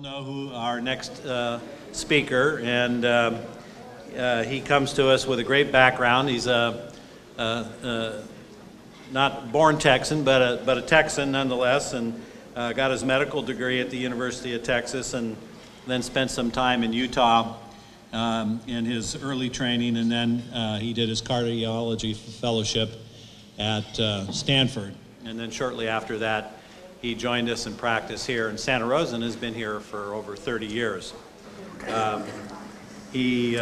Know who our next speaker, and he comes to us with a great background. He's not born Texan, but a Texan nonetheless, and got his medical degree at the University of Texas, and then spent some time in Utah in his early training, and then he did his cardiology fellowship at Stanford, and then shortly after that he joined us in practice here in Santa Rosa and has been here for over 30 years. He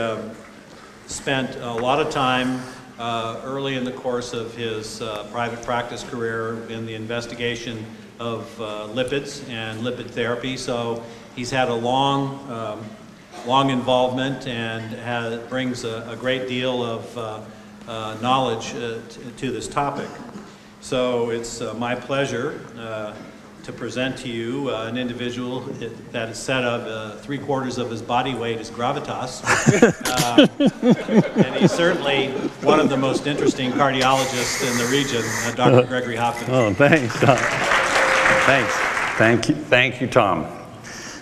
spent a lot of time early in the course of his private practice career in the investigation of lipids and lipid therapy, so he's had a long involvement and brings a great deal of knowledge to this topic. So it's my pleasure to present to you an individual that is said of 3/4 of his body weight is gravitas. And he's certainly one of the most interesting cardiologists in the region, Dr. Gregory Hopkins. Oh, thanks, Tom. Thanks. Thank you, Tom.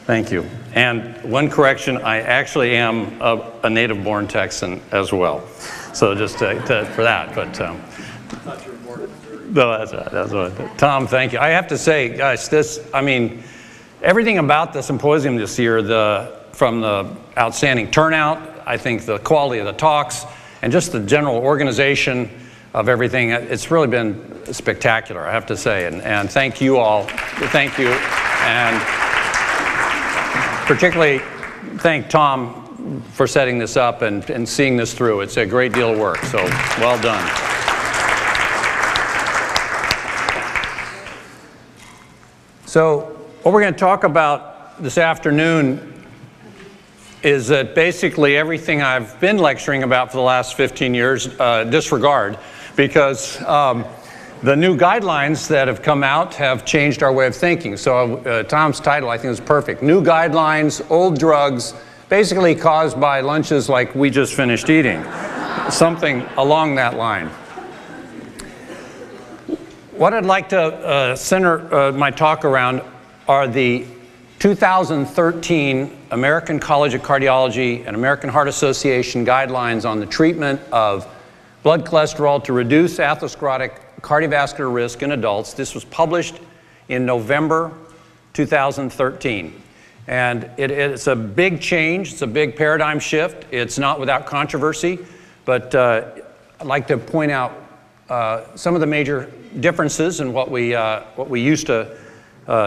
Thank you. And one correction, I actually am a native-born Texan as well. So just for that, but no, that's what. Tom, thank you. I have to say, guys, everything about the symposium this year, from the outstanding turnout, I think the quality of the talks, and just the general organization of everything, it's really been spectacular, I have to say. And thank you all. Thank you. And particularly thank Tom for setting this up and seeing this through. It's a great deal of work, so well done. So what we're going to talk about this afternoon is that basically everything I've been lecturing about for the last 15 years, disregard, because the new guidelines that have come out have changed our way of thinking. So Tom's title, I think, is perfect. New guidelines, old drugs, basically caused by lunches like we just finished eating. Something along that line. What I'd like to center my talk around are the 2013 American College of Cardiology and American Heart Association guidelines on the treatment of blood cholesterol to reduce atherosclerotic cardiovascular risk in adults. This was published in November 2013. And it's a big change, it's a big paradigm shift. It's not without controversy, but I'd like to point out some of the major differences in what we used to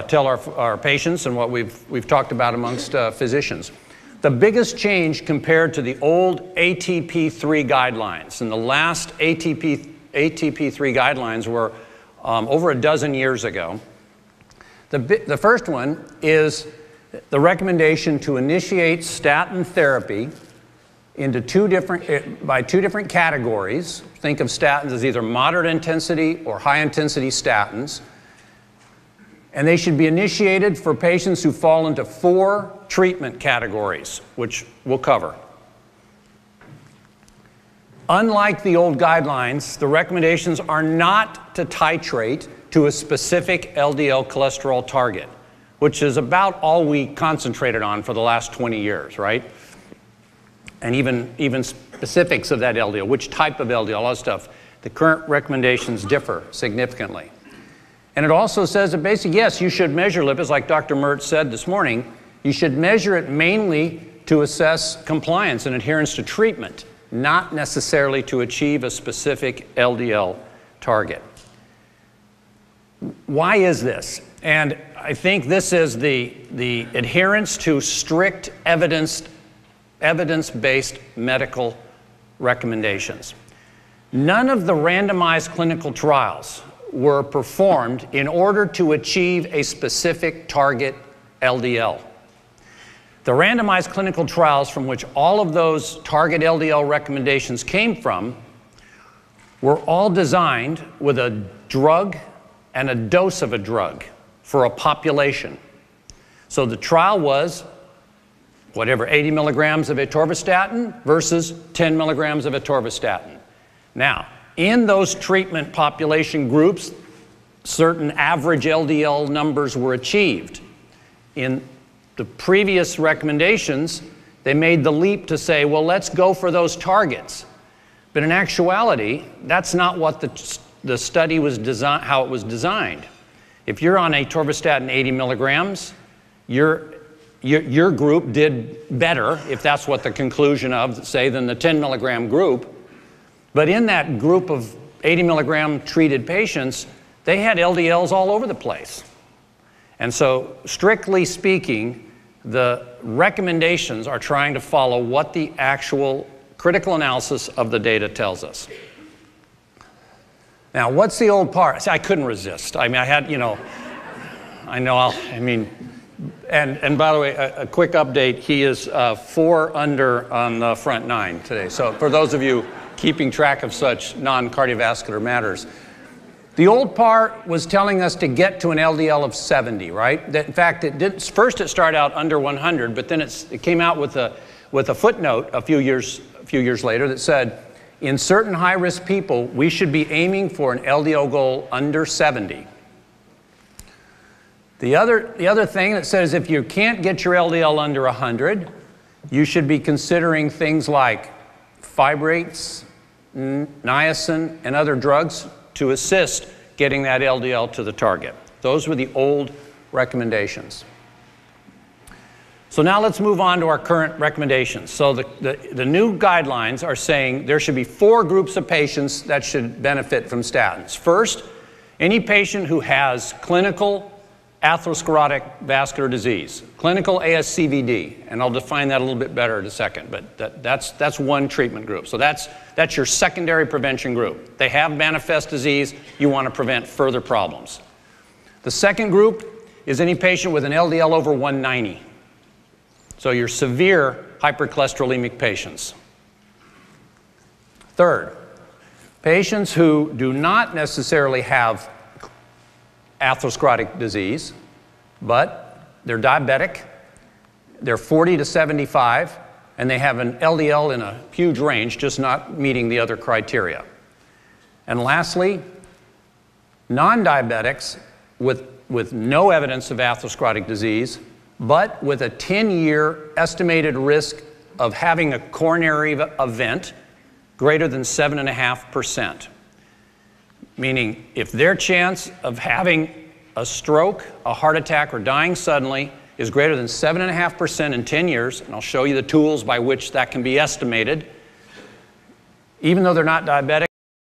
tell our patients and what we've talked about amongst physicians. The biggest change compared to the old ATP3 guidelines, and the last ATP3 guidelines were over a dozen years ago. The first one is the recommendation to initiate statin therapy into by two different categories. Think of statins as either moderate intensity or high intensity statins. And they should be initiated for patients who fall into 4 treatment categories, which we'll cover. Unlike the old guidelines, the recommendations are not to titrate to a specific LDL cholesterol target, which is about all we concentrated on for the last 20 years, right? And even specifics of that LDL, which type of LDL, all that stuff. The current recommendations differ significantly. And it also says that basically, yes, you should measure lipids, like Dr. Mertz said this morning. You should measure it mainly to assess compliance and adherence to treatment, not necessarily to achieve a specific LDL target. Why is this? And I think this is the adherence to strict evidence-based medical recommendations. None of the randomized clinical trials were performed in order to achieve a specific target LDL. The randomized clinical trials from which all of those target LDL recommendations came from were all designed with a drug and a dose of a drug for a population. So the trial was whatever, 80 milligrams of atorvastatin versus 10 milligrams of atorvastatin. Now, in those treatment population groups, certain average LDL numbers were achieved. In the previous recommendations, they made the leap to say, well, let's go for those targets. But in actuality, that's not what the study was designed, how it was designed. If you're on atorvastatin 80 milligrams, your group did better, if that's what the conclusion of, say, than the 10 milligram group. But in that group of 80 milligram treated patients, they had LDLs all over the place. And so, strictly speaking, the recommendations are trying to follow what the actual critical analysis of the data tells us. Now, what's the old part? See, I couldn't resist. I mean, I had, and by the way, a quick update, he is 4 under on the front 9 today. So for those of you keeping track of such non-cardiovascular matters, the old part was telling us to get to an LDL of 70, right? That, in fact, first it started out under 100, but then it came out with a footnote a few years later that said, in certain high-risk people, we should be aiming for an LDL goal under 70. The other thing that says if you can't get your LDL under 100, you should be considering things like fibrates, niacin, and other drugs to assist getting that LDL to the target. Those were the old recommendations. So now let's move on to our current recommendations. So the new guidelines are saying there should be 4 groups of patients that should benefit from statins. First, any patient who has clinical atherosclerotic vascular disease, clinical ASCVD, and I'll define that a little bit better in a second, but that's one treatment group. So that's your secondary prevention group. They have manifest disease, you want to prevent further problems. The second group is any patient with an LDL over 190. So your severe hypercholesterolemic patients. Third, patients who do not necessarily have atherosclerotic disease, but they're diabetic, they're 40 to 75, and they have an LDL in a huge range, just not meeting the other criteria. And lastly, non-diabetics with no evidence of atherosclerotic disease, but with a 10-year estimated risk of having a coronary event greater than 7.5%. Meaning, if their chance of having a stroke, a heart attack, or dying suddenly is greater than 7.5% in 10 years, and I'll show you the tools by which that can be estimated, even though they're not diabetic,